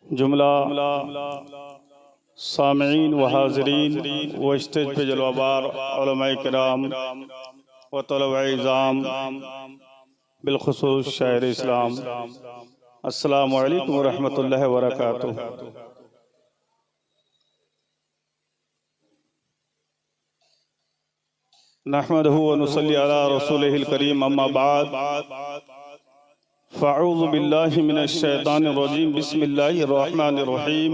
जुमला सामीन व हाज़रीन व स्टेज पे जलवाबार उलमाए किराम व तलबाए इज़ाम बिलखुसूस शायर इस्लाम, अस्सलामु अलैकुम व रहमतुल्लाहि व बरकातुहू। नहमदुहु व नुसल्ली अला रसूलिहिल करीम, अम्मा बाद, फ़अऊज़ु बिल्लाहि मिनश शैतानिर रजीम, बिस्मिल्लाहिर रहमानिर रहीम।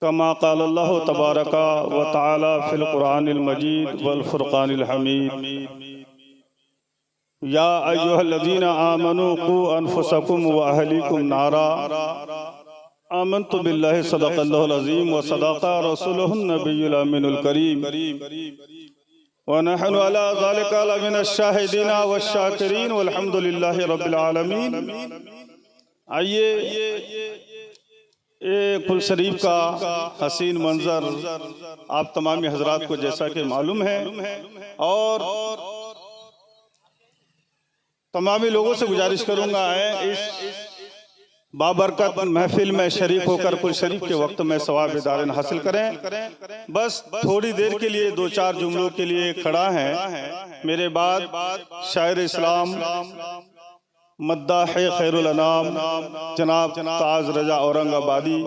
कमा क़ाल अल्लाहु तबारका व तआला फ़िल क़ुरआनिल मजीद वल फ़ुरक़ानिल हमीद। या अय्युहल्लज़ीना आमनू क़ू अनफुसकुम व अहलीकुम नारा, आमन्तु बिल्लाहि सदक़ल्लाहुल अज़ीम व सदक़ा रसूलुहुन नबियुल अमीनुल करीम व नहनु अला ज़ालिका लमिनश शाहिदीन व शाकिरीन वल्हम्दुलिल्लाहि रब्बिल आलमीन। आइए कुल शरीफ का हसीन मंजर आप तमामी हजरात को जैसा कि मालूम है, और तमामी लोगों से गुजारिश करूंगा इस बाबरकत महफिल में शरीक होकर कुल शरीफ के वक्त में सवाब दारन हासिल करें। बस थोड़ी देर के लिए दो चार जुमलों के लिए खड़ा है। मेरे बाद शायर इस्लाम मद्दाह खैरुल अनाम जनाब ताज रजा औरंगाबादी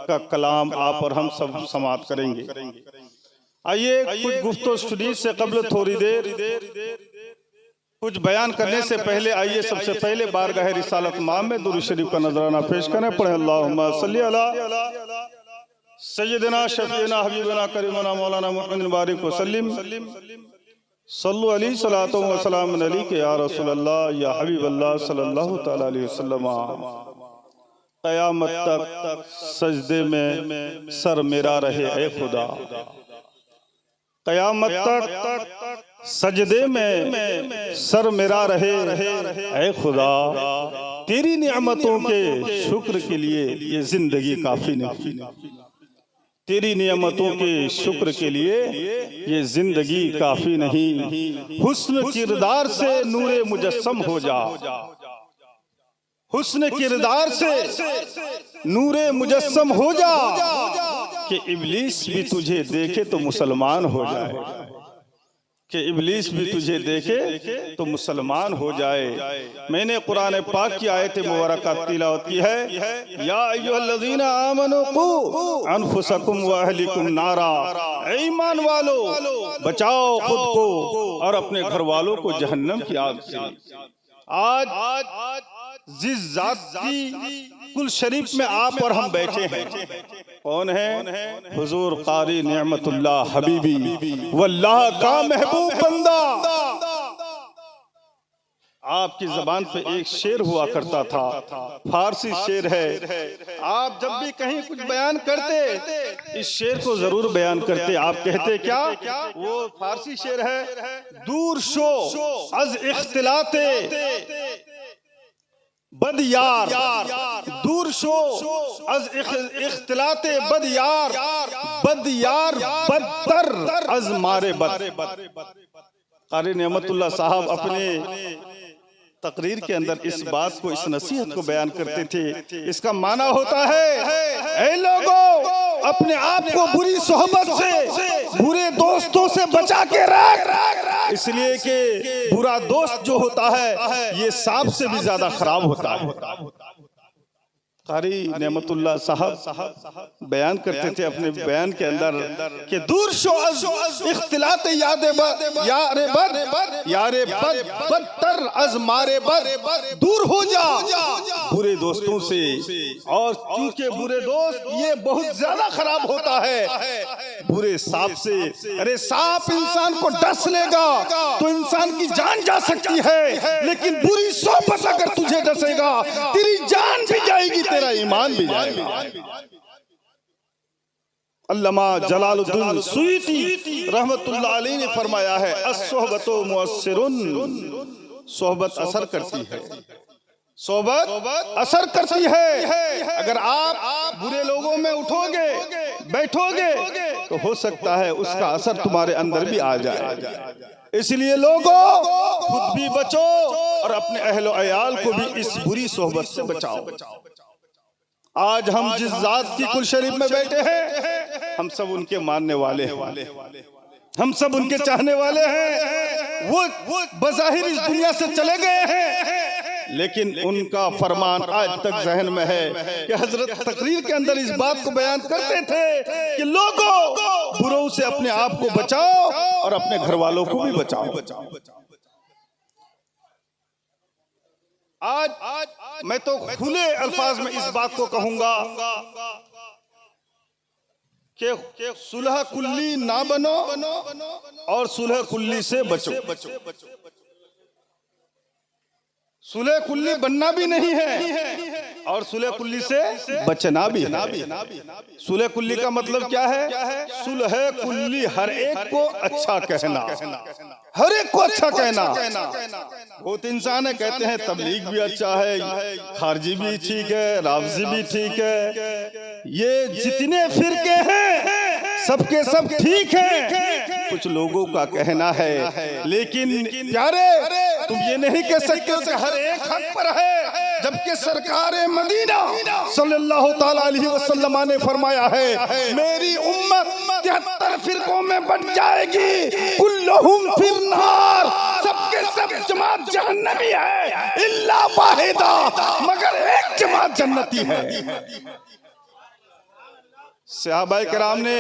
का कलाम आप और हम सब समाअत करेंगे। आइए कुछ गुफ्तो स्टडी से कबल थोड़ी देर कुछ बयान करने से पहले आइए सबसे पहले बारगाह रिसालत माम में दुरूद शरीफ का नजराना पेश करें। पढ़े अल्लाहुम्मा सल्ली अला सय्यदिना शफीना हबीबना करीमना मौलाना मुहम्मद बारिक वसल्लिम सल्लु अलैहि सलातो व सलाम अलैका या रसूल अल्लाह या हबीब अल्लाह सल्लल्लाहु तआला अलैहि वसल्लम। क़यामत तक सजदे में सर मेरा रहे ऐ खुदा, क़यामत तक सजदे में सर मेरा रहे ऐ खुदा, तेरी नियामतों के शुक्र के लिए ये जिंदगी काफी नहीं, तेरी नियामतों के शुक्र के लिए ये जिंदगी काफी नहीं। हुस्न किरदार से नूरे मुजस्सम हो जा, हुस्न किरदार से नूरे मुजस्सम हो जा, कि इब्लीस भी तुझे देखे तो मुसलमान हो जाए, कि इब्लीस भी तुझे देखे तो मुसलमान हो जाए। मैंने कुरान पाक की आयत मुबारका तिलावत की है, या अय्युहल्लज़ीना आमनू क़ू अनफुसकुम व अहलीकुम नारा, ऐ ईमान वालो बचाओ खुद को और अपने घर वालों को जहन्नम की आग से। आज जिस जात की कुल शरीफ में आप और हम बैठे हैं, कौन है? हुजूर कारी निअमतुल्लाह हबीबी वल्लाह का महबूब बंदा। आपकी जबान पे एक शेर हुआ करता था, फारसी शेर है। आप जब भी कहीं कुछ बयान करते इस शेर को जरूर बयान करते। आप कहते क्या? वो फारसी शेर है, दूर शो अज इख्तिलाते बद यार, दूर शो अज इख्तिलाते बद यार, बद यार बदतर अज मारे बद। कारी नेमतुल्लाह साहब अपने तकरीर के अंदर इस बात को, इस नसीहत को बयान करते थे। इसका माना होता है, ऐ लोगों अपने आप को बुरी सोहबत से, बुरे दोस्तों से बचा के रख, इसलिए कि बुरा दोस्त जो होता है ये सांप से भी ज्यादा खराब होता है। कारी नेमतुल्लाह साहब बयान करते थे अपने बयान के अंदर कि दूर शो इख्तिलात यारे बद बदतर अज मारे बद, दूर हो जा बुरे दोस्तों से। और क्योंकि बुरे दोस्त ये बहुत ज्यादा खराब होता है बुरे सांप से। अरे सांप इंसान को डस लेगा तो इंसान की जान जा सकती है, लेकिन बुरी सोबत अगर तुझे डसेगा तेरी जान भी जाएगी, तेरा ईमान भी जाएगा। अल्लामा जलालुद्दीन सुयूती रहमतुल्लाह अलैहि ने फरमाया है, अस्सोहबतो मुअस्सिरुन, सोहबत असर करती है, सोहबत असर करती है। अगर आप बुरे लोगों में उठोगे बैठोगे तो हो सकता है उसका असर तुम्हारे अंदर भी आ जाए। इसलिए लोगों खुद भी बचो और अपने अहलो अयाल को भी इस बुरी सोहबत से बचाओ। आज हम जिस जात की कुल शरीफ में बैठे हैं, हम सब उनके मानने वाले हैं, हम सब उनके चाहने वाले हैं। वो बज़ाहिर इस दुनिया से चले गए हैं, लेकिन उनका फरमान आज तक जहन में है कि हजरत तकरीर के अंदर इस बात को बयान करते थे कि लोगों, बुरों से अपने आप को बचाओ और अपने घर वालों को भी बचाओ। आज मैं तो खुले अल्फाज में इस बात को कहूंगा कि सुलह कुल्ली ना बनो और सुलह कुल्ली से बचो। सुलह कुल्ली बनना भी नहीं है और सुलह कुल्ली से बचना भी है। सुलह कुल्ली का मतलब क्या है? सुलह कुल्ली हर एक को अच्छा कहना, हर एक को अच्छा कहना। बहुत इंसान है कहते हैं तबलीग भी अच्छा है, खारजी भी ठीक है, रावजी भी ठीक है, ये जितने फिरके हैं सबके सब ठीक हैं, कुछ लोगों का कहना है। लेकिन प्यारे, तुम ये नहीं कह सकते कि हर एक हक पर है, जबकि सरकार मदीना सल्लल्लाहु ताला अलैहि वसल्लम ने फरमाया है मेरी उम्मत 73 फिरकों में बट जाएगी, कुल्लुहुम फिन्नार, सबके सब जमात जहन्नमी है, इल्ला वाहिदा, मगर एक जमात जन्नती है। सहाबाए किराम ने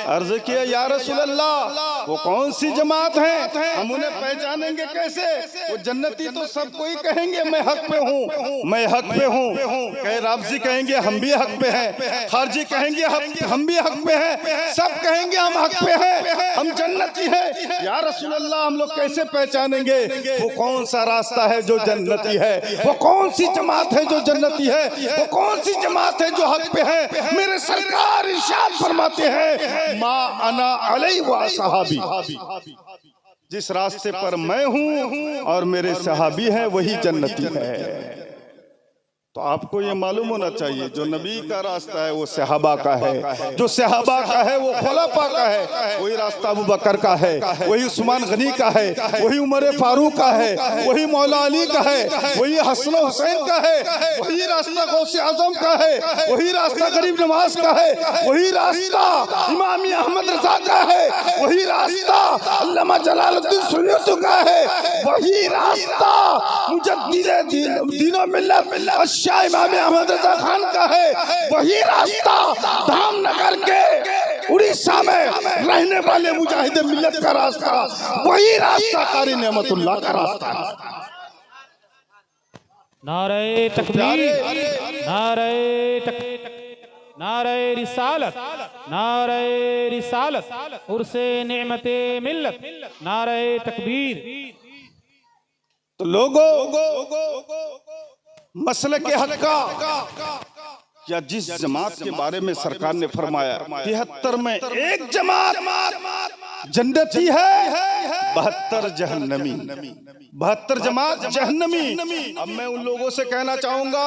अर्ज किया या रसूल अल्लाह, वो कौन सी जमात है, हम उन्हें पहचानेंगे कैसे? वो जन्नती तो सब कोई कहेंगे मैं हक पे हूँ, मैं हक पे हूँ। कहे रावजी कहेंगे हम भी हक पे हैं, खारजी कहेंगे हम भी हक पे हैं, सब कहेंगे हम हक पे हैं, हम जन्नती हैं। या रसूल अल्लाह, हम लोग कैसे पहचानेंगे वो कौन सा रास्ता है जो जन्नती है, वो कौन सी जमात है जो जन्नती है, वो कौन सी जमात है जो हक पे है? मेरे सरकार इरशाद फरमाते हैं मा अना अलैहि व सहाबी, जिस रास्ते पर मैं हूं और मेरे सहाबी हैं वही जन्नती है। तो आपको ये मालूम होना चाहिए जो नबी का रास्ता है वो सहाबा का है, जो सहाबा का है वो खुलाफा का है, वही रास्ता अबू बकर का है, वही उस्मान गनी का है, वही उमर फारूक का है, वही मौला अली का है, वही हसन हुसैन का है, वही रास्ता गौसे आजम का है, वही रास्ता गरीब नवाज का है, वही रास्ता इमाम अहमद रजा का है, वही रास्ता अल्लामा जलालुद्दीन सुन्नी का है, वही रास्ता मुजद्दिद दीन मिल्लत शाह इमाम अहमद रजा खान का है, वही रास्ता धामनगर के उड़ीसा में रहने वाले मुजाहिद मिल्लत का रास्ता, वही रास्ता कारी नेमतुल्लाह का रास्ता है। नारे तकबीर, नारे नारे रिसालत, नारे रिसालत, उर्से नेमते मिल्लत, नारे तकबीर। तो लोगों, मसले के हक का या जिस जमात के बारे में सरकार ने फरमाया 73 में एक जमात जन्नती है, 72 जहन्नमी, 72 जमात जहन्नमी। अब मैं उन लोगों से कहना चाहूंगा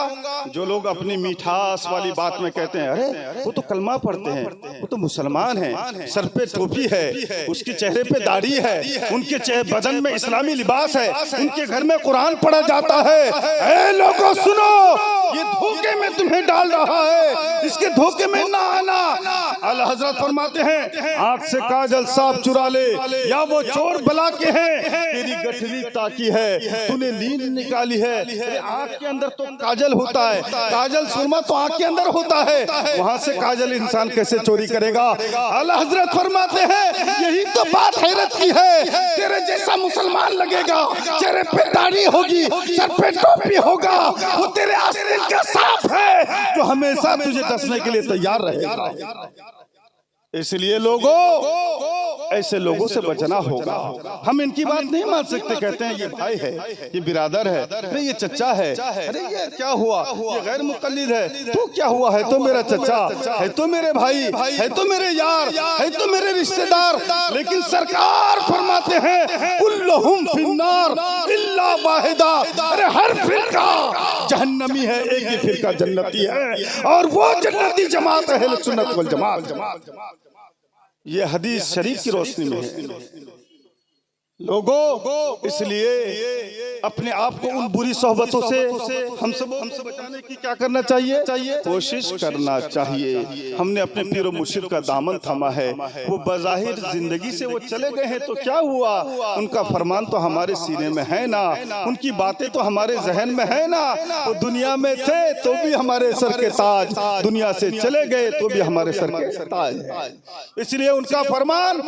जो लोग अपनी मिठास वाली बात में कहते हैं अरे वो तो कलमा पढ़ते हैं, वो तो मुसलमान हैं, सर पे टोपी है, उसके चेहरे पे दाढ़ी है, उनके बदन में इस्लामी लिबास है, उनके घर में कुरान पढ़ा जाता है। ऐ लोगों सुनो, ये धोखे में तुम्हें डाल रहा है, इसके धोखे में ना आना। आला हजरत फरमाते हैं आंख से काजल साफ चुरा ले, या वो चोर बला के हैं तेरी गठरी ताकी है, तूने नींद निकाली है, तेरे आंख के अंदर तो काजल होता है, काजल सुरमा तो आंख के अंदर होता है, वहां से काजल इंसान कैसे चोरी करेगा? आला हजरत फरमाते हैं यही तो बात हैरत की है, तेरे जैसा मुसलमान लगेगा, चेहरे पे दाढ़ी होगी, सर पे टोपी होगा, वो तेरे आस्तीन का सांप है जो हमेशा तुझे डसने के लिए तैयार रहेगा। इसलिए लोगों, ऐसे लोगों से बचना होगा। हम इनकी बात नहीं मान सकते, कहते हैं ये भाई है, ये बिरादर है, अरे ये चचा है, अरे ये क्या हुआ, ये गैर मुकल्लिद है, तो क्या हुआ, है तो मेरा चचा, है तो मेरे भाई, है तो मेरे यार, है तो मेरे रिश्तेदार। लेकिन सरकार फरमाते हैं कुल्लुहुम फिन्नार इल्ला वाहिदा, अरे हर फिरका जहन्नमी है, एक ही फिरका जन्नती है, और वो जन्नती जमात है अहले सुन्नत वल जमात। ये हदीस शरीफ की रोशनी में है, लोगों, इसलिए अपने आप को उन बुरी सोहबतों से हम सब बचाने की क्या करना चाहिए? कोशिश करना चाहिए। हमने अपने पीर और मुर्शिद का दामन थामा है, वो बज़ाहिर जिंदगी से वो चले गए हैं तो क्या हुआ? उनका फरमान तो हमारे सीने में है ना, उनकी बातें तो हमारे जहन में है ना। वो दुनिया में थे तो भी हमारे सर के ताज, दुनिया से चले गए तो भी हमारे सर के ताज। इसलिए उनका फरमान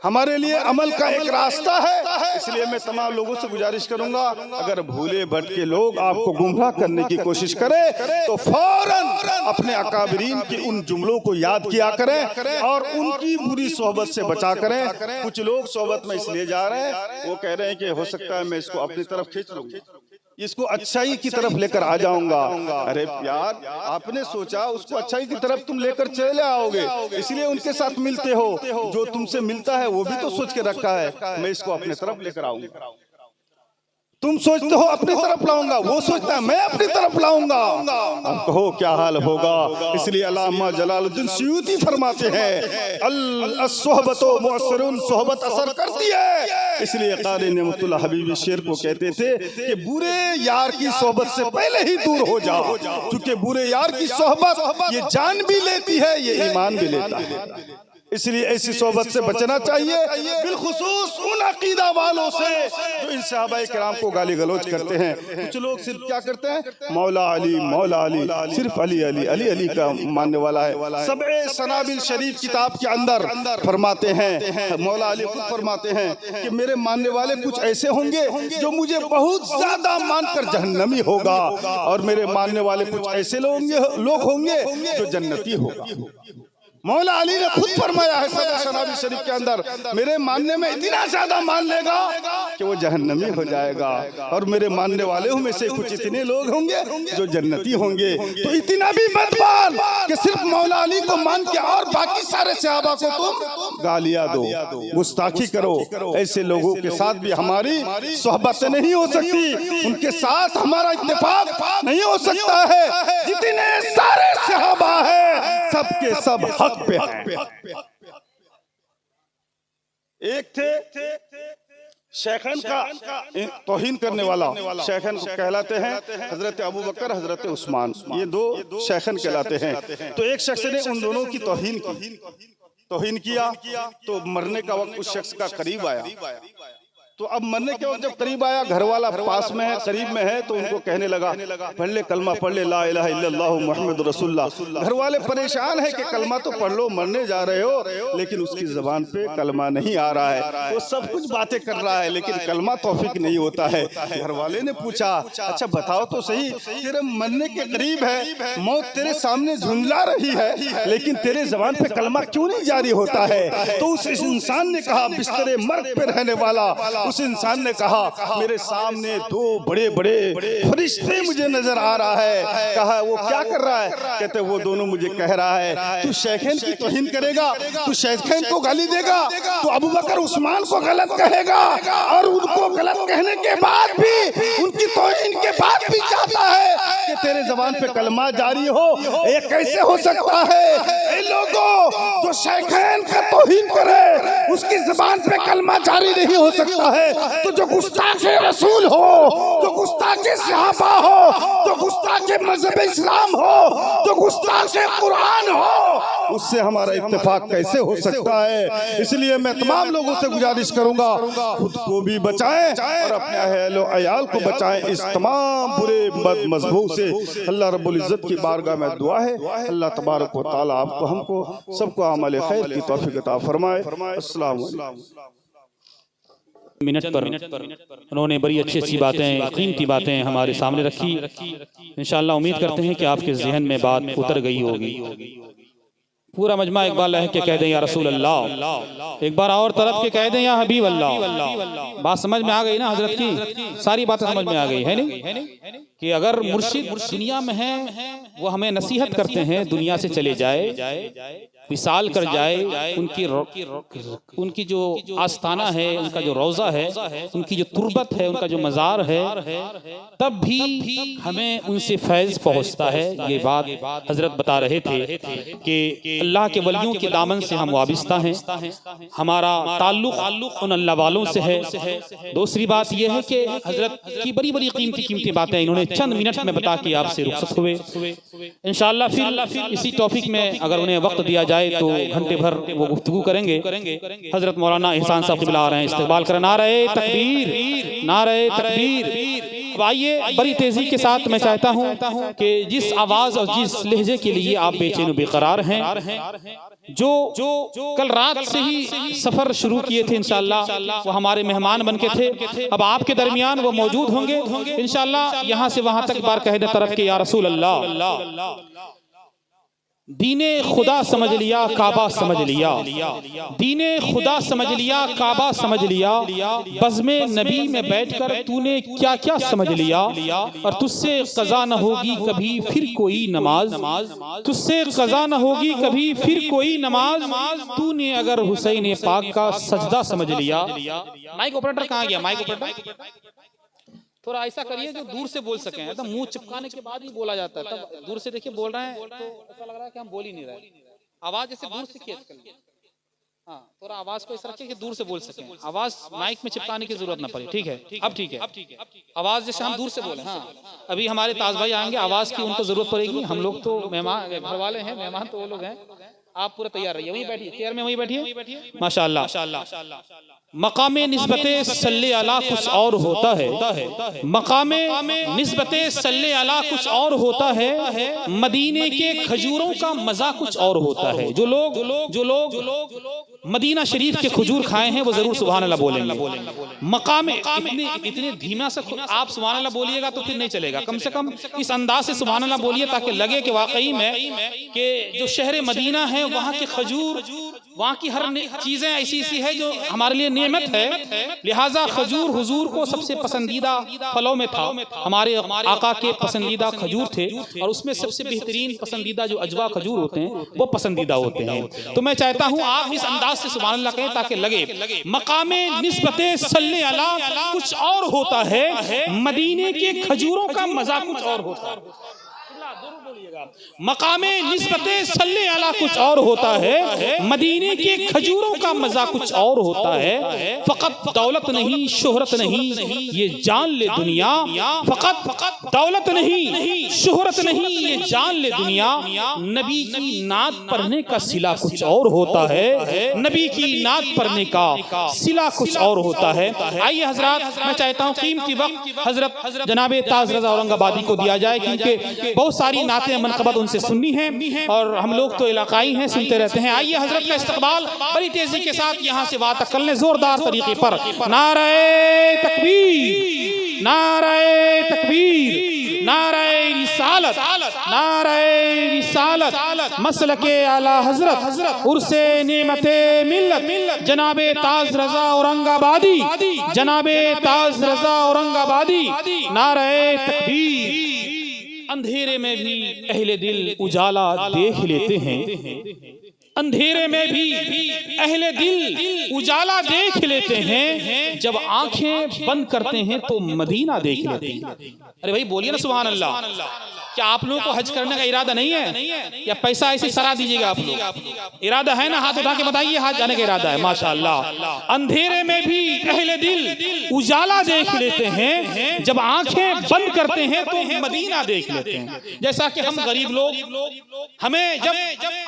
हमारे लिए अमल का एक रास्ता है। इसलिए मैं तमाम लोगों से गुजारिश करूंगा, अगर भूले भटके लोग आपको गुमराह करने की कोशिश करें तो फौरन अपने अकाबरीन के उन जुमलों को याद किया करें और उनकी बुरी सोहबत से बचा करें। कुछ लोग सोहबत में इसलिए जा रहे हैं, वो कह रहे हैं कि हो सकता है मैं इसको अपनी तरफ खींच लूंगा, इसको अच्छाई की तरफ लेकर आ जाऊंगा। अरे प्यार, आपने सोचा उसको अच्छाई की तरफ तुम लेकर चले आओगे, इसलिए उनके साथ मिलते हो। जो तुमसे मिलता है वो भी तो सोच के रखा है मैं इसको अपने तरफ लेकर आऊंगा। तुम सोचते हो अपनी तरफ लाऊंगा, वो सोचता है मैं अपनी तरफ लाऊंगा। अब कहो क्या हाल होगा। इसलिए अल्लामा जलालुद्दीन सुयूती फरमाते हैं, अल-सोहबतो मुअस्सिरुन, सोहबत असर करती है। इसलिए क़ारी नेमतुल्लाह हबीबी शेर को कहते थे कि बुरे यार की सोहबत से पहले ही दूर हो जाओ, क्योंकि बुरे यार की सोहबत ये जान भी लेती है, ये ईमान भी लेता है। इसलिए ऐसी सोहबत से बचना चाहिए, बिलखुसूस उन अकीदा वालों से जो इन सहाबाए किराम को गाली गलौज करते हैं। कुछ लोग सिर्फ क्या करते हैं, मौला अली मौला अली, सिर्फ अली अली अली अली का मानने वाला है। सबए सनाबिल शरीफ किताब के अंदर फरमाते हैं, मौला अली खुद फरमाते हैं कि मेरे मानने वाले कुछ ऐसे होंगे जो मुझे बहुत ज्यादा मानकर जहन्नमी होगा, और मेरे मानने वाले कुछ ऐसे लोग होंगे जो जन्नती होगा। मौला अली ने खुद फरमाया है सनाबी शरीफ के अंदर, मेरे मानने में इतना ज्यादा मान लेगा कि वो जहन्नमी हो जाएगा, और मेरे मानने वाले में से कुछ इतने लोग होंगे जो जन्नती होंगे। तो इतना भी मत मान कि सिर्फ मौला अली को मान के और बाकी सारे सहाबा को तुम गालियां दो, गुस्ताखी करो। ऐसे लोगों के साथ भी हमारी सोहबत नहीं हो सकती, उनके साथ हमारा इत्तेफाक नहीं हो सकता है। जितने सारे सहाबा है सबके सब हक पे है। एक थे शेखन का तौहीन करने वाला, शेखन कहलाते हैं हजरत अबू बकर, हजरत उस्मान, ये दो शेखन कहलाते हैं। तो एक शख्स ने उन दोनों की तौहीन किया तो मरने का वक्त उस शख्स का करीब आया। तो अब मरने के वक्त जब करीब आया, घर वाला पास में है, करीब में है, तो उनको कहने लगा पढ़ ले कलमा, पढ़ ले ला इलाहा इल्लल्लाह मुहम्मद रसूलुल्लाह। घर वाले परेशान है कि कलमा तो पढ़ लो, मरने जा रहे हो, लेकिन उसकी जबान पे कलमा नहीं आ रहा है। वो सब कुछ बातें कर रहा है लेकिन कलमा तौफीक नहीं होता है। घर वाले ने पूछा, अच्छा बताओ तो सही, तेरे मरने के करीब है, मौत तेरे सामने झुंझला रही है, लेकिन तेरे जबान पे कलमा क्यों नहीं जारी होता है? तो उस इंसान ने कहा, बिस्तरे मर्द पे रहने वाला उस इंसान ने कहा, मेरे सामने दो बड़े बड़े फरिश्ते मुझे नजर आ रहा है। कहा वो क्या कर रहा है? कहते वो दोनों मुझे कह रहा है तू शेखैन की तौहीन करेगा, तू शेखैन को गाली देगा, तू अबू बकर उस्मान को गलत कहेगा, और उनको गलत कहने के बाद भी, उनकी तौहीन के बाद भी चाहता है कि तेरे जबान पे कलमा जारी हो। ये कैसे हो सकता है? इन लोगों जो शेखैन का तौहीन करे उसकी जबान पे कलमा जारी नहीं हो सकता है, तो जो गुस्ताखे रसूल हो, जो गुस्ताखे सहाबा हो, जो गुस्ताखे मजहब इस्लाम हो, जो गुस्ताखे कुरान हो, उससे हमारा इत्तेफाक कैसे हो सकता है? इसलिए मैं तमाम लोगों से गुजारिश करूंगा, खुद को भी बचाएं और अपने अहल अयाल को बचाएं इस तमाम बुरे बद मजहबों से। अल्लाह रब्बुल इज्जत की बारगाह में दुआ है, अल्लाह तबारक व तआला आपको हमको सबको अमल खैर की तौफीक अता फरमाए। अस्सलाम वालेकुम। मिनट पर उन्होंने बड़ी अच्छी अच्छी बातें, कीमती बातें हमारे सामने रखी। इंशाअल्लाह उम्मीद करते हैं कि आपके जहन में बात उतर गई होगी। पूरा मजमा एक बार लह के कह दें या रसूल अल्लाह, एक बार और तरफ के कह दें या हबीब अल्लाह। बात समझ में आ गई ना हजरत की? सारी बातें समझ में आ गई है नहीं? कि अगर मुर्शिद दुनिया में है वो हमें नसीहत करते हैं दुनिया से चले जाए, विसाल कर जाए, उनकी जो आस्थाना है, उनका जो रोज़ा है, उनकी जो तुरबत है, उनका जो मज़ार है, तब भी हमें उनसे फैज़ पहुँचता है। ये बात हज़रत बता रहे थे कि अल्लाह के वलियों के दामन से हम वाबिस्ता हैं, हमारा ताल्लुक़ उन अल्लाह वालों से है। दूसरी बात यह है कि हज़रत की बड़ी बड़ी कीमती बातें इन्होंने चंद मिनट में बता के आपसे रुखसत हुए। इंशाअल्लाह फिर इसी टॉपिक में अगर उन्हें वक्त दिया जाए तो घंटे भर वो गुफ्तगू करेंगे। हजरत मौलाना एहसान साहब क़िबला आ रहे हैं, इस्तकबाल करें। नारे तकबीर, नारे तकबीर। आइए बड़ी तेजी के साथ मैं चाहता हूँ कि जिस आवाज़ और जिस लहजे के लिए आप बेचैन बेकरार हैं, जो कल रात से ही सफर शुरू किए थे, इंशाअल्लाह वो हमारे मेहमान बन के थे, अब आपके दरमियान वो मौजूद होंगे इंशाअल्लाह। यहाँ से वहाँ तक बार कह दे तरफ के या रसूल अल्लाह, दीने खुदा समझ लिया, काबा समझ लिया, दीने खुदा समझ लिया, काबा समझ लिया, बज़्मे नबी में बैठकर तूने क्या क्या समझ लिया, और तुझसे क़ज़ा न होगी कभी फिर कोई नमाज, तुझसे क़ज़ा न होगी कभी फिर कोई नमाज, तूने अगर हुसैन पाक का सजदा समझ लिया। माइक ऑपरेटर कहाँ गया? माइक ऑपरेटर थोड़ा ऐसा करिए जो दूर से बोल सकें, एकदम मुंह चिपकाने के बाद ही बोला जाता है, तब दूर से देखिए बोल रहे हैं तो ऐसा लग रहा है कि हम बोल ही नहीं रहे। आवाज जैसे दूर से खींच कर, हाँ थोड़ा आवाज को इस रखिए कि दूर से बोल सकें, आवाज माइक में चिपकाने की जरूरत ना पड़े। ठीक है, अब ठीक है, आवाज जैसे हम दूर से बोले। हाँ अभी हमारे ताज भाई आएंगे, आवाज की उनको जरूरत पड़ेगी। हम लोग तो मेहमान घर वाले हैं, मेहमान तो वो लोग हैं। आप पूरा तैयार रहिए, वहीं बैठिए, चेयर में वहीं बैठिए। माशाअल्लाह। मकामे निस्बते सल्ले अला कुछ और होता है, मकामे निस्बते सल्ले अला कुछ और होता है, मदीने के खजूरों का मजा कुछ और होता है। जो लोग मदीना शरीफ के खजूर खाए हैं वो जरूर सुभान अल्लाह बोलेंगे। मकामे इतने धीमा से आप सुभान अल्लाह बोलिएगा तो फिर नहीं चलेगा, कम से कम इस अंदाज से सुभान अल्लाह बोलिए ताकि लगे कि वाकई में कि जो शहर मदीना है वहाँ के खजूर, वहाँ की हर चीजें ऐसी है जो हमारे लिए नेमत है। लिहाजा खजूर हुजूर को सबसे पसंदीदा फलों में था, हमारे आका के पसंदीदा खजूर थे, और उसमें सबसे बेहतरीन पसंदीदा जो अजवा खजूर होते हैं वो पसंदीदा होते हैं। तो मैं चाहता हूँ आप इस अंदाज से सुभान अल्लाह कहें ताकि लगे मकामे निस्बते सल्ले अला कुछ और होता है, मदीने के खजूरों का मजा कुछ और होता है। मकामे निस्बते सल्ले अला कुछ और होता है, मदीने के खजूरों का मजा कुछ और होता है। फकत दौलत नहीं शोहरत नहीं ये जान ले दुनिया, फकत दौलत नहीं शोहरत नहीं ये जान ले दुनिया, नबी की नात पढ़ने का सिला कुछ और होता है, नबी की नात पढ़ने का सिला कुछ और होता है। आइए हजरत, मैं चाहता हूँ कीमती वक्त हजरत जनाबे ताज रजा औरंगाबादी को दिया जाए, क्योंकि बहुत सारी नातें मनक़बत उनसे सुननी है और हम लोग तो इलाकाई हैं, सुनते रहते हैं। आइए हजरत का इस्तकबाल बड़ी तेजी के साथ यहाँ से वात कर लें जोरदार तरीके पर। नारे तकबीर, नारे तकबीर, नारे रिसालत, नारे रिसालत, मसलके आला हजरत उर्से नेमते मिल्लत, जनाबे ताज रजा औरंगाबादी, जनाबे ताज रजा औरंगाबादी। नारे तकबीर। अंधेरे में भी अहले दिल उजाला देख लेते हैं, अंधेरे में भी अहले दिल उजाला देख लेते हैं, जब आंखें बंद करते हैं तो मदीना देख लेते हैं। अरे भाई बोलिए ना सुभान अल्लाह। क्या आप लोगों को हज करने का इरादा नहीं है, या पैसा ऐसे सरा दीजिएगा? आप लोग इरादा है ना? हाथ उठा के बताइए, हाथ जाने का इरादा है। माशाअल्लाह। अंधेरे में भी अहले दिल उजाला देख लेते हैं, जब आंखें बंद करते हैं तो मदीना देख लेते हैं। जैसा कि हम गरीब लोग, हमें जब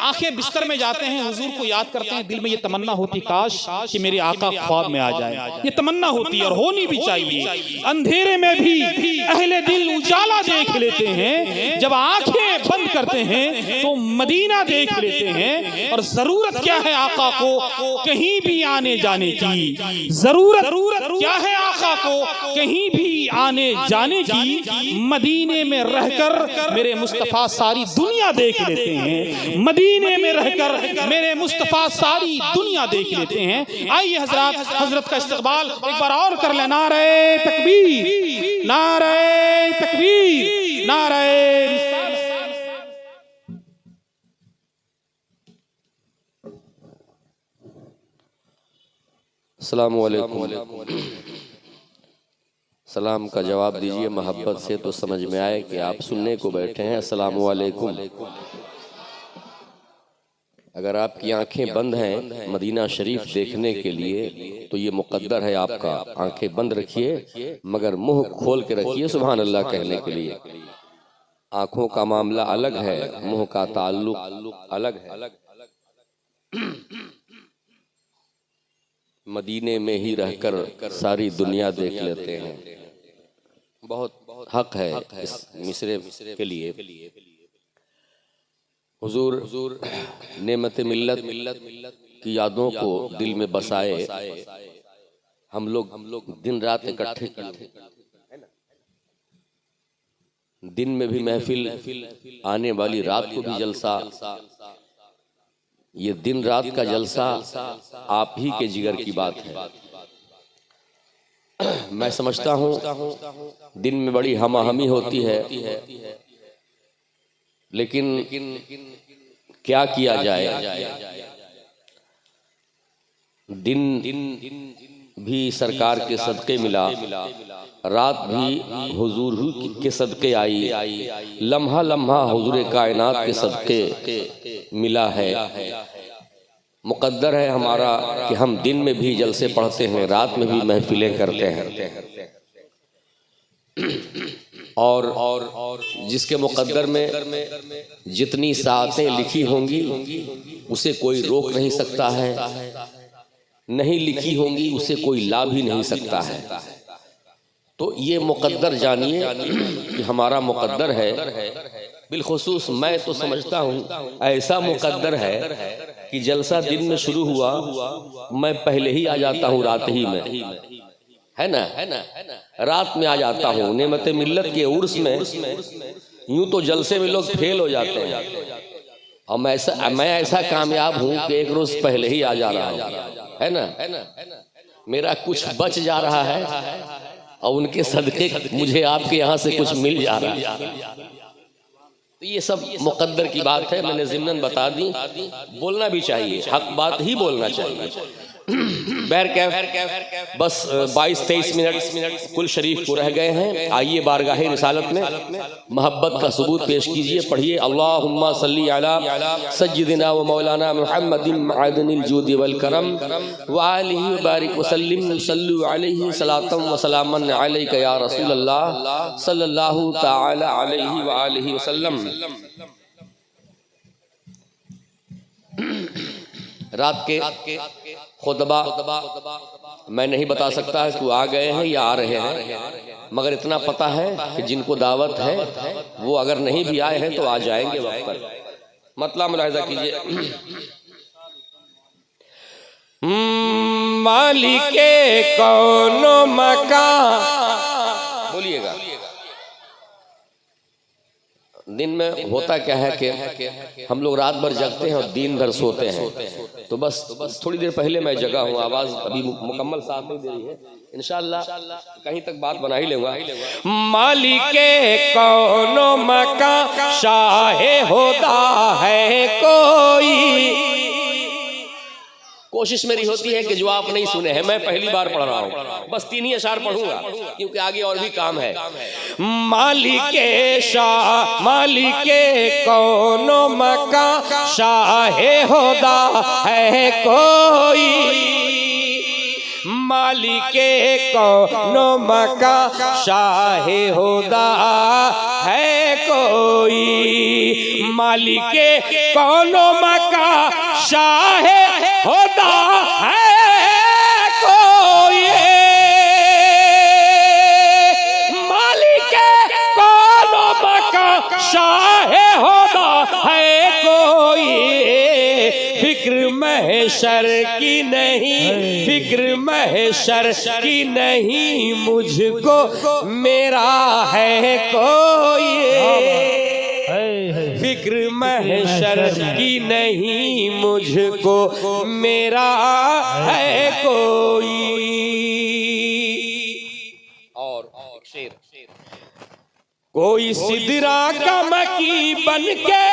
आंखें बिस्तर में जाते हैं हुजूर को याद करते हैं, दिल में ये तमन्ना होती काश कि मेरे आका ख्वाब में आ जाए, ये तमन्ना होती है और होनी भी चाहिए। अंधेरे में भी अहले दिल उजाला देख लेते हैं, जब आंखें बंद करते हैं तो मदीना देख लेते हैं। और जरूरत क्या है आका को कहीं भी आने जाने की, जरूरत क्या है आका को कहीं भी आने जाने की, मदीने में रहकर मेरे मुस्तफा सारी दुनिया देख लेते हैं, मदीने में रहकर मेरे मुस्तफा सारी दुनिया देख लेते हैं। आइए हजरत का इस्तकबाल एक बार और कर ले। नारे तकबीर, नारे तकबीर, अस्सलामु अलैकुम। सलाम का जवाब दीजिए मोहब्बत से तो समझ में आए कि आप सुनने को बैठे हैं। अस्सलामु अलैकुम। अगर आपकी आंखें बंद हैं मदीना शरीफ देखने के लिए तो ये मुकद्दर है आपका। आंखें बंद रखिए मगर मुंह खोल के रखिए सुभान अल्लाह कहने के लिए। आंखों का मामला अलग है, मुंह का ताल्लुक अलग है। मदीने में ही रहकर सारी दुनिया देख लेते हैं। बहुत हक है इस मिसरे के लिए। हुजूर नेमत मिल्लत की यादों को दिल में बसाए। हम लोग दिन रात इकट्ठे किए, दिन में भी महफिल, आने वाली रात को भी जलसा। ये दिन रात का जलसा आप ही के जिगर की बात है। मैं समझता हूँ दिन में बड़ी हमाहमी होती है, लेकिन क्या किया जाए। दिन भी सरकार के सदक़े मिला, रात भी हुजूर के सदक़े आई, लम्हा लम्हा हुजूर कायनात के सदक़े मिला है। मुक़द्दर है हमारा कि हम दिन में भी जलसे पढ़ते हैं, रात में भी महफिलें करते हैं। और जिसके मुक़द्दर में जितनी सातें लिखी होंगी उसे कोई रोक नहीं सकता है, नहीं लिखी होंगी उसे कोई ला भी नहीं सकता है। तो ये मुक़द्दर जानिए कि हमारा मुक़द्दर है। बिलखुसूस मैं तो समझता हूँ ऐसा मुक़द्दर है कि जलसा दिन में शुरू हुआ, मैं पहले ही आ जाता हूँ रात ही में, है ना, रात में आ जाता हूँ। नेमत मिल्लत के उर्स में यूं तो जलसे में लोग फेल हो जाते हैं, और मैं ऐसा कामयाब हूँ कि एक रोज पहले ही आ जा रहा हूँ, है ना। मेरा कुछ बच जा रहा है और उनके सदके मुझे आपके यहाँ से कुछ मिल जा रहा है। तो ये सब मुक़द्दर की बात है, मैंने ज़िम्नन बता दी। बोलना भी चाहिए, हक बात ही बोलना चाहिए। बहरकैफ बस 22-23 मिनट कुल शरीफ को रह गए हैं। आइए बारगाहे रिसालत में मोहब्बत का सबूत पेश कीजिए। पढ़िए अल्लाहुम्मा सल्ली अला सय्यिदिना व मौलाना मुहम्मदिन मअदनिल जूदि वल करम व आलिहि व बारिक व सल्लिम सल्लु अलैहि सलातम व सलामन अलैका या रसूल अल्लाह सल्लल्लाहु तआला अलैहि व आलिहि वसल्लम। रात के खुतबा मैं नहीं बता सकता है कि आ गए हैं या आ रहे हैं, मगर इतना पता है कि जिनको दावत है वो अगर नहीं भी आए हैं तो आ जाएंगे वक्त पर। मतलब मुलाहिजा कीजिए। मालिके कौनो मकान, बोलिएगा। दिन में होता क्या है कि हम लोग रात भर जगते हैं और दिन भर सोते हैं। तो बस थोड़ी देर पहले मैं जगा हूँ, आवाज़ अभी मुकम्मल साथ नहीं दे रही है, इंशाअल्लाह कहीं तक बात बना ही लूँगा। मालिके कौनो मकान शाहे होता है कोई। कोशिश मेरी होती है कि जो आप नहीं सुने हैं, मैं पहली बार पढ़ रहा हूँ, बस 3 ही अशार पढ़ूंगा क्योंकि आगे और भी काम है। मालिके शाह मालिके कौनो मकान शाहे होदा है कोई। मालिके कौनो मकान शाहे होदा है कोई। मालिके कौनो मकान शाहे होता है कोई। मालिके कौनो मकान शाहे होता है कोई। फिक्र महशर की नहीं, फिक्र महशर की नहीं, मुझको मेरा है कोई। फिक्र महशर की नहीं, मुझको मेरा है कोई। और शेर, कोई सिदरा का मकी बन के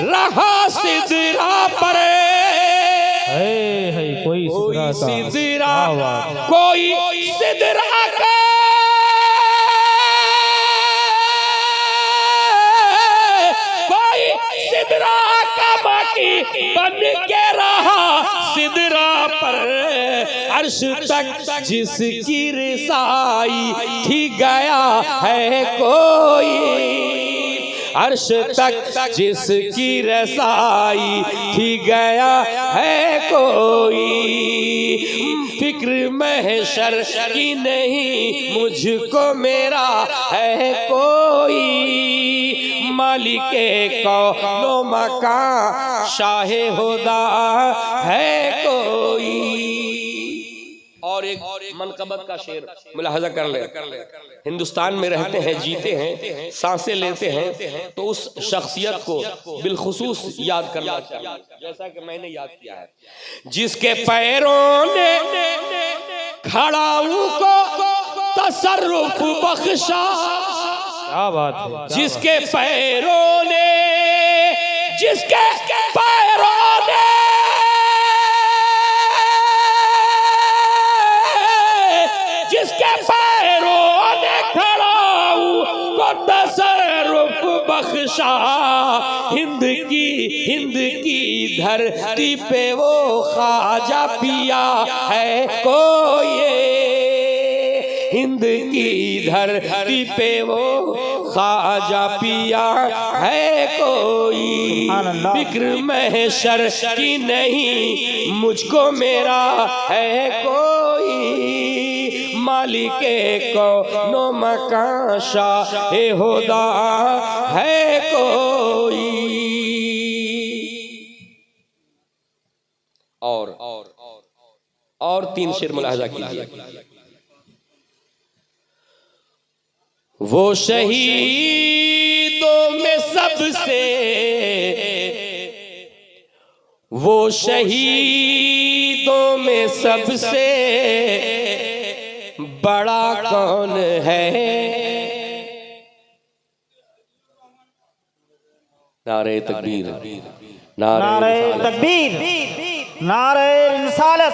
रहा सिदरा पर, है कोई सिदरा कोई सिदरा का कोई सिदरा का बाकी बन के रहा सिदरा पर अर्श तक जिसकी रसाई थी गया है कोई अर्श तक जिसकी रसाई थी गया है कोई फिक्र महशर की नहीं मुझको मेरा है कोई मालिके कौनो मकान शाहे खुदा है कोई। और एक मनकबत का शेर मुलाहजा कर ले। हिंदुस्तान में रहते हैं, जीते हैं, सांसें लेते हैं, तो उस शख्सियत को बिलखुसूस याद करना चाहिए जैसा कि मैंने याद किया है। जिसके पैरों ने खड़ाऊ को तसर्रुफ बख्शा, क्या बात है, जिसके पैरों ने जिसके पैरों ने जिसके पैरों ने खड़ाऊ को तसर्रुफ बख्शा हिंद की धरती पे वो ख्वाजा पिया है कोई हिंद की धरती पे वो ख्वाजा पिया है कोई फिक्र महशर की नहीं मुझको मेरा है कोई मालिके कौनो मकान शाहे खुदा है कोई। और तीन शेर मुलाहजा कीजिए। वो शहीदों में सबसे वो शहीदों में सबसे बड़ा कौन है। नारे तकबीर, नारे तकबीर, नारे रिसालत,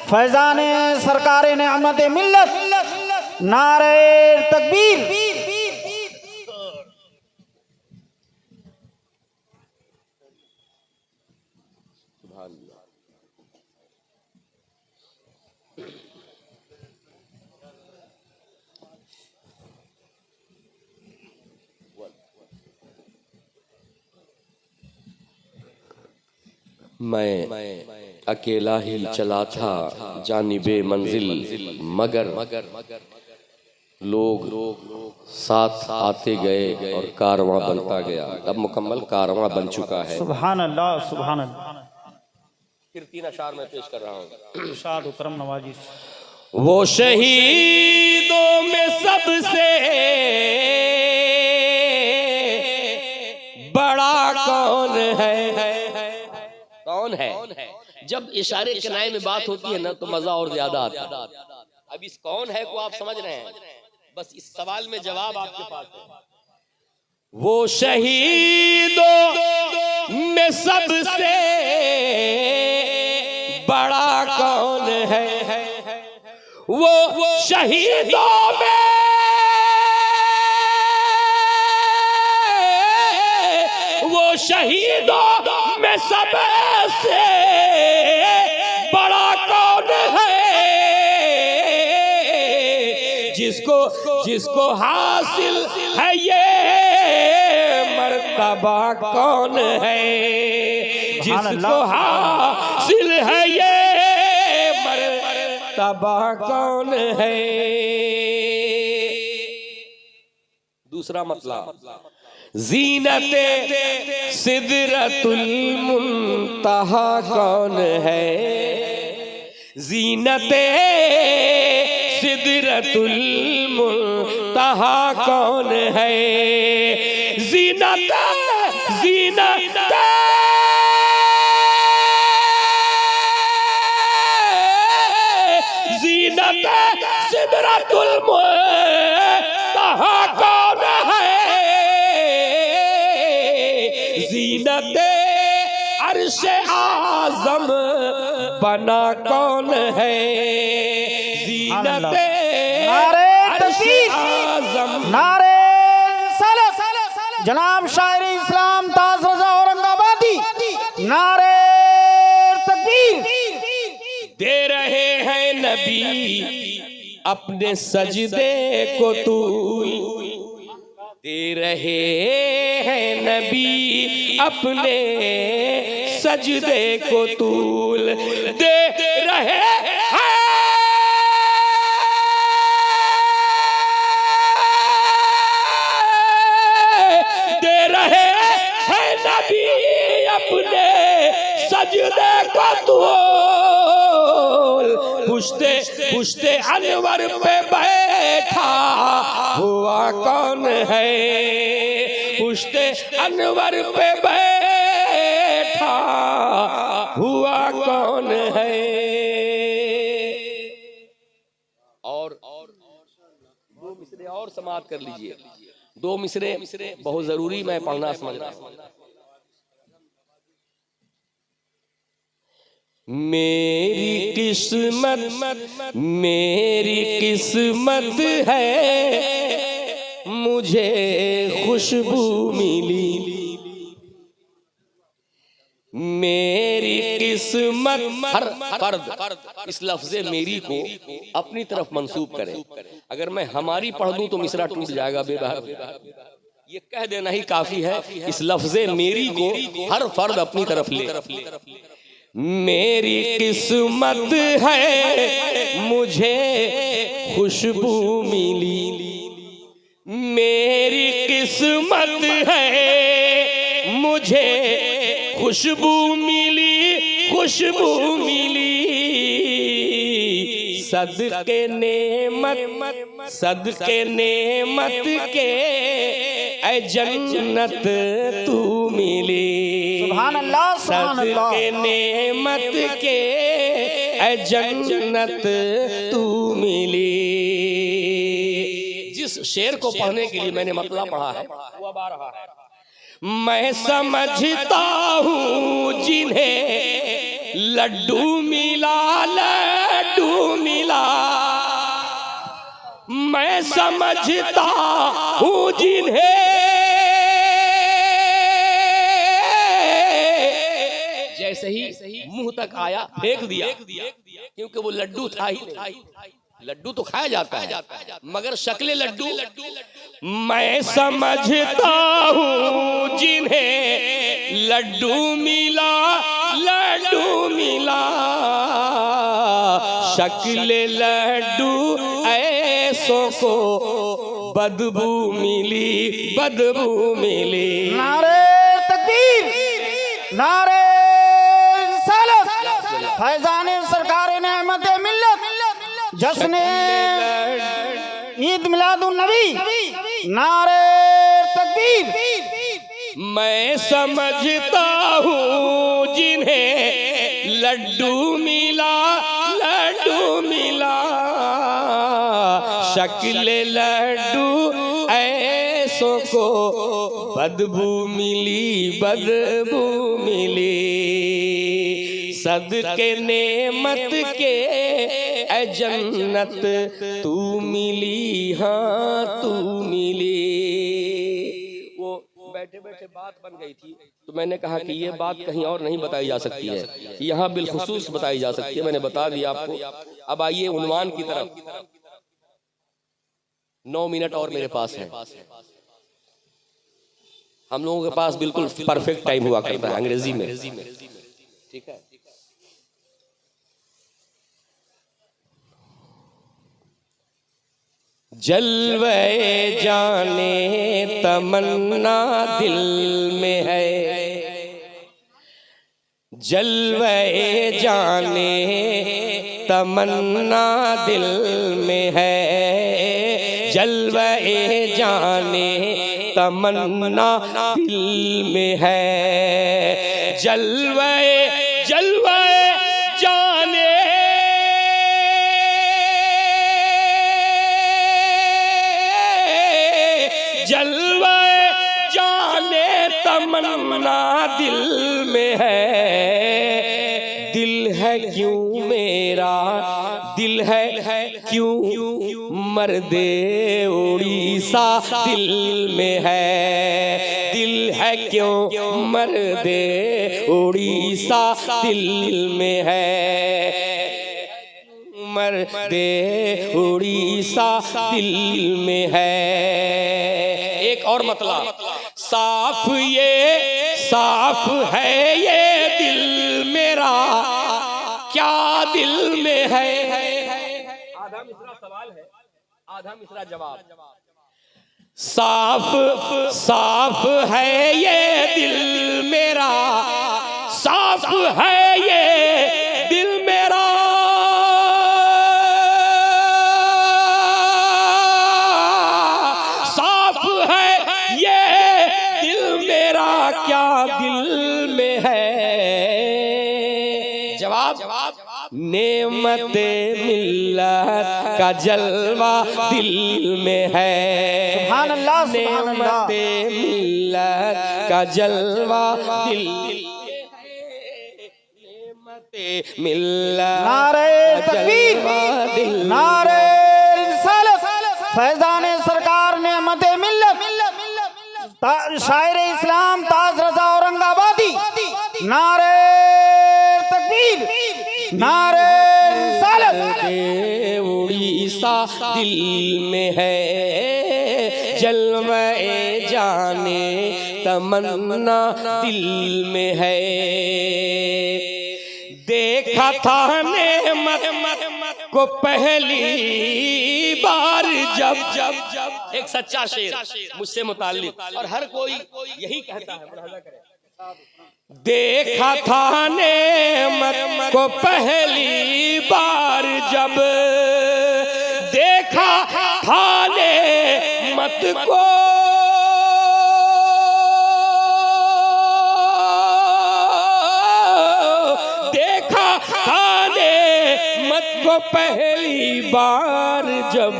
फैजाने सरकारे नेमत मिल्लत, नारे तकबीर। मैं अकेला ही चला था जानिबे मंजिल मगर लोग साथ आते गए और कारवां बनता गया। अब मुकम्मल कारवां बन चुका है। सुभान अल्लाह, सुभान अल्लाह। फिर तीन अशार में पेश कर रहा हूँ। शाद करम नवाजी। वो शहीदों में सबसे बड़ा कौन है। कौन है? जब इशारे किनारे में बात होती है ना तो मजा और ज्यादा आता है। अब इस कौन है को आप समझ रहे हैं, बस इस सवाल में जवाब आपके पास है। वो शहीदों में सबसे बड़ा कौन है। वो शहीदों में वो शहीदों में सबसे बड़ा कौन है। जिसको हासिल है ये मर्तबा कौन है। जिसको हासिल है ये मर्तबा कौन है। दूसरा मतलब ज़ीनते सिदरतुल मुंतहा कौन है। ज़ीनते सिदरतुल मुंतहा कौन है। ज़ीनते ज़ीनते ज़ीनते सिदरतुल मुंतहा कौन है। ज़ीनते अर्शे आज़म बना कौन है, ज़ीनते नारे अर्शे तकबीर, आज़म। नारे रिसालत, जनाब शायर इस्लाम ताज रज़ा औरंगाबादी, नारे तकबीर। दे रहे हैं नबी अपने सजदे को तूल, दे रहे हैं नबी अपने सजदे को तूल, दे रहे हैं नबी अपने सजदे को तूल, पुश्ते पुश्ते अनवर पे बैठा हुआ कौन है, पुश्ते अनवर पे बैठा हुआ कौन है। और दो मिसरे और समाप्त कर लीजिए, दो मिसरे बहुत जरूरी मैं पढ़ना समझ रहा हूं। मेरी किस्मत है मुझे खुशबू मिली, मेरी किस्मत। हर फर्द इस लफ्ज़े मेरी को अपनी तरफ मंसूब करे। अगर मैं हमारी पढ़ दूं तो मिसरा टूट जाएगा बेबहर। ये कह देना ही काफी है, इस लफ्ज़े मेरी को हर फर्द अपनी तरफ ले। मेरी किस्मत है मुझे खुशबू मिली, मेरी किस्मत है मुझे खुशबू मिली, खुशबू मिली। सदके नेमत के ऐ जन्नत तू मिली, सुभान अल्लाह, सुभान अल्लाह। सदके नेमत के ऐ जन्नत तू मिली। जिस शेर को पढ़ने के लिए मैंने मतलब पढ़ा है वो अब आ रहा है। मैं समझता हूँ जिन्हें लड्डू मिला, लड्डू मिला, मैं समझता हूँ जिन्हें जैसे ही मुंह तक आया फेंक दिया, क्योंकि वो लड्डू था ही नहीं। लड्डू तो खाया जाता है मगर शक्ल लड्डू। मैं समझता हूँ जिन्हें लड्डू मिला, लड्डू मिला, शक्ल लड्डू ऐसों को बदबू मिली, बदबू मिली। नारे तकबीर, नारे रिसालत, फैजान सरकार नेमत मिल्लत, जश्न ईद मिलादुन नबी, नारे तकबीर। मैं समझता हूँ जिन्हें लड्डू मिला, लड्डू मिला, शक्ल लड्डू ऐसों को बदबू मिली, बदबू मिली। सदके नेमत के ऐ जन्नत तू मिली, हाँ तू मिली। वो बैठे बैठे बात बन गई थी तो मैंने कहा कि ये बात कहीं और नहीं बताई जा सकती है, यहाँ बिलखुसूस बताई जा सकती है। मैंने बता दिया आपको। अब आइए उन्वान की तरफ। 9 मिनट और मेरे पास है। हम लोगों के पास बिल्कुल परफेक्ट टाइम हुआ करता है अंग्रेजी में, ठीक है। जलवे जाने तमन्ना दिल में है, जलवे जाने तमन्ना दिल में है, जलवे जाने तमन्ना दिल में है, जलवे जलवे जाने जलवे जाने तमन्ना तमन्ना दिल में है, दिल है क्यों मेरा, दिल है क्यों मर्दे उड़ीसा दिल में है, दिल है क्यों मर्दे उड़ीसा दिल में है, मर्दे उड़ीसा दिल में है। एक और मतलब, साफ है ये दिल मेरा, क्या दिल में है। आधा मिसरा सवाल है, आधा मिसरा जवाब। साफ है ये दिल मेरा, साफ है ये दिल मेरा, साफ है ये दिल मेरा, क्या दिल में है। जवाब, नेमते मिल्लत का जलवा दिल में है, सुभान अल्लाह, सुभान अल्लाह। नेमते मिल्लत का जलवा दिल, नेमते मिल्लत नारे का तकबीर, जलवा दिल, नारे रिसालत, फैजान सरकार नेमत मिल्लत, शायर इस्लाम ताज रजा औरंगाबादी, नारे तकबीर, नारे रिसालत। उड़ीसा दिल में है, जलवे जाने तमन्ना दिल में है। देखा था नेमत को पहली बार जब एक सच्चा शेर मुझसे मुताल्लिक, और हर कोई यही कहता है, देखा था नेमत को पहली बार जब, देखा था नेमत को को पहली बार जब,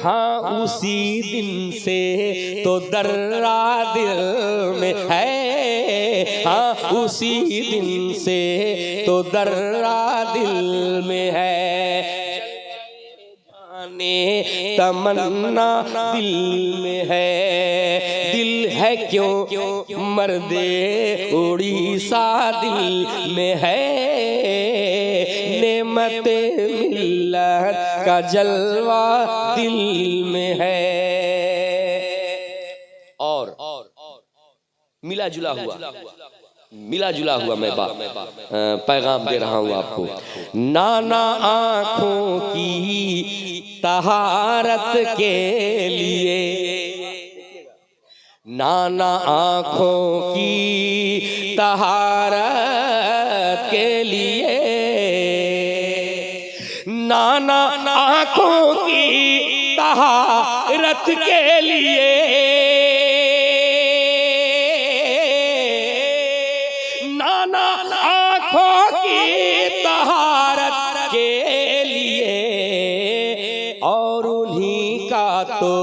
हाँ उसी दिन से तो दर्रा दिल में है, हाँ उसी दिन से तो दर्रा दिल में है, जाने तमन्ना दिल में है, दिल है क्यों मर्दे उड़ीसा दिल में है, नेमते मिल्लत का जलवा दिल में है। और मिला जुला हुआ मैं पैगाम दे रहा हूँ आपको। नाना आँखों की तहारत के लिए, नाना आँखों की तहारत के लिए, नाना आँखों की तहारत के लिए, नाना आँखों की तहारत के लिए, और उन्हीं का तो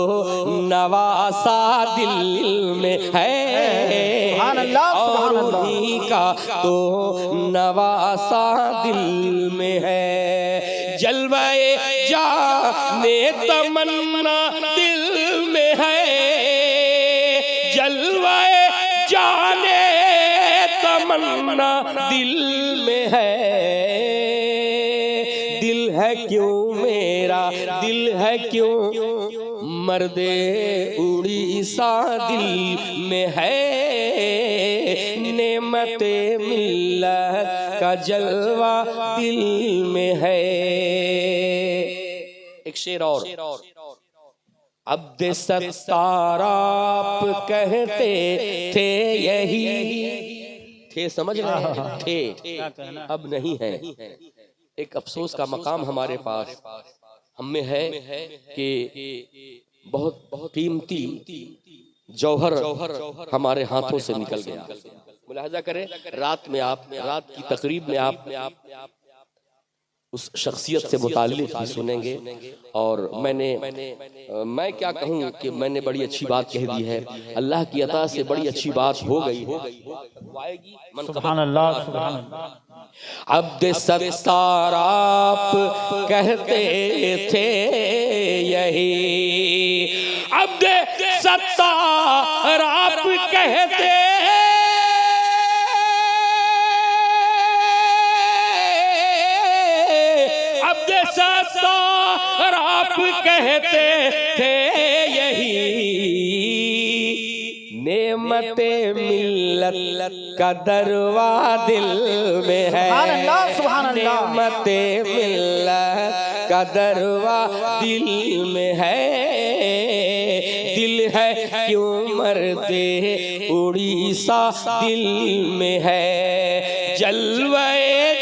नवासा दिल में है, और उन्हीं का तो नवासा दिल में है, जलवाए जाने तमन्ना दिल में है, जलवाए जाने तमन्ना दिल में है, दिल है क्यों मेरा, दिल है क्यों मर्दे उड़ीसा दिल में है, नेमते मिल्लत का जलवा दिल में है। एक शेर और, अब्दे सत्तार आप कहते थे यही, थे समझ रहे थे, अब नहीं है। एक अफसोस का मकाम हमारे पास हम में है कि बहुत कीमती जौहर हमारे हाथों से निकल गया। मुलाहजा करें, रात की तकरीब में आप उस शख्सियत से मुताल्लिक़ भी सुनेंगे। और मैं क्या कहूँ कि मैंने बड़ी अच्छी बात कह दी है, अल्लाह की अता से बड़ी अच्छी बात हो गई है। सुभान अल्लाह, सुभान अल्लाह। अब्द सत्तार आप कहते थे यही, अब्द सत्तार आप कहते सत्तार आप कहते थे यही, नेमते मिल्लत का दरवा दिल में है, सुभान अल्लाह। नेमते मिल्लत का दरवा दिल में है, दिल है क्यों मरते उड़ीसा दिल में है, जलवे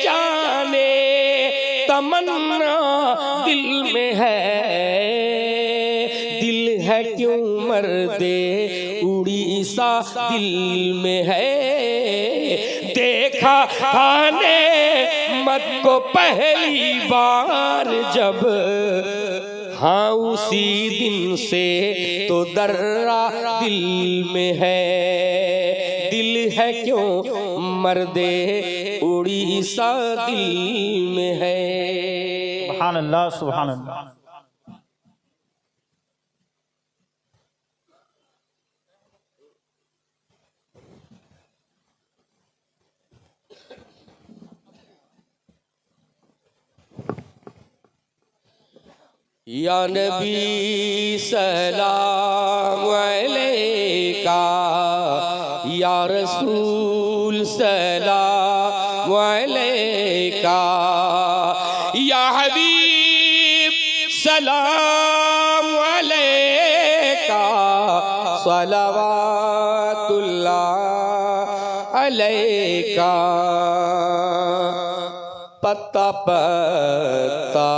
जाने तमन्ना दिल में है, दिल है क्यों मर्दे उड़ीसा दिल में है, देखा खाने मत को पहली बार जब, हाँ उसी दिन से तो दर्रा दिल में है, दिल है क्यों मर्दे उड़ीसा दिल में है। सुभान अल्लाह, सुभान अल्लाह। या नबी सलाम अलैका, या रसूल सलाम अलैका, या हबीब सलाम अलैका, सलावतुल्लाह अलैका। पत्ता पत्ता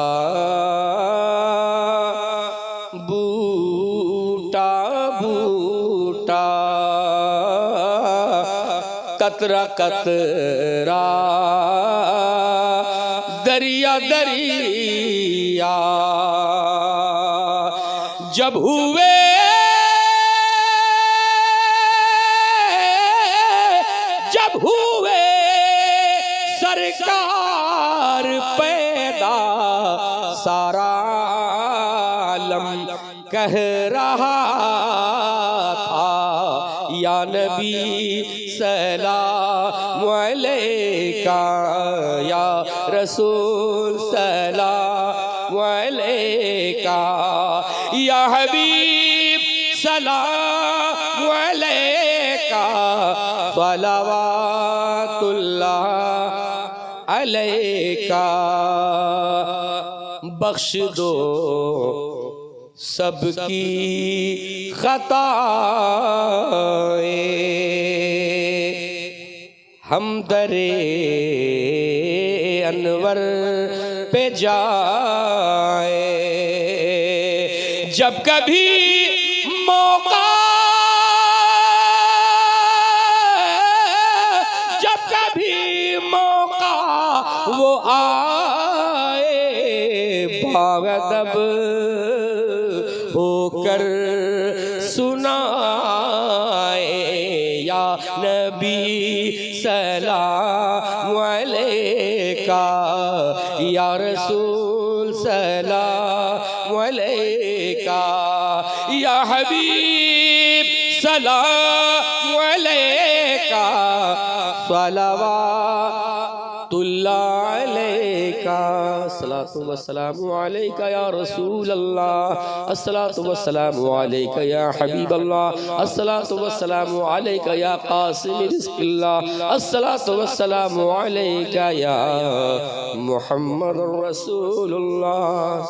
बूटा बूटा, कतरा कतरा दरिया दरिया, जब हुए सरकार पैदा, सारा आलम कह रहा था, या नबी सलाम अलैका, या रसूल सलाम अलैका, या हबीब सलाम अलैका, सलावतुल्लाह अलैका। बख्श दो सबकी खताएं, हम दरे अनवर पे जाए, जब कभी मौका वो आए, बागदब होकर सुनाए, या नबी सलाम अलैका, या रसूल सलाम अलैका, या हबीब सलाम अलैका, सलावतुल्लाह अलैका, अस्सलातु वस्सलामु अलैका या रसूल अल्लाह, अस्सलातु वस्सलामु अलैका या हबीब अल्लाह, अस्सलातु वस्सलामु अलैका या कासिम रिज़्क़िल्लाह, अस्सलातु वस्सलामु अलैका या मुहम्मदुर रसूलुल्लाह।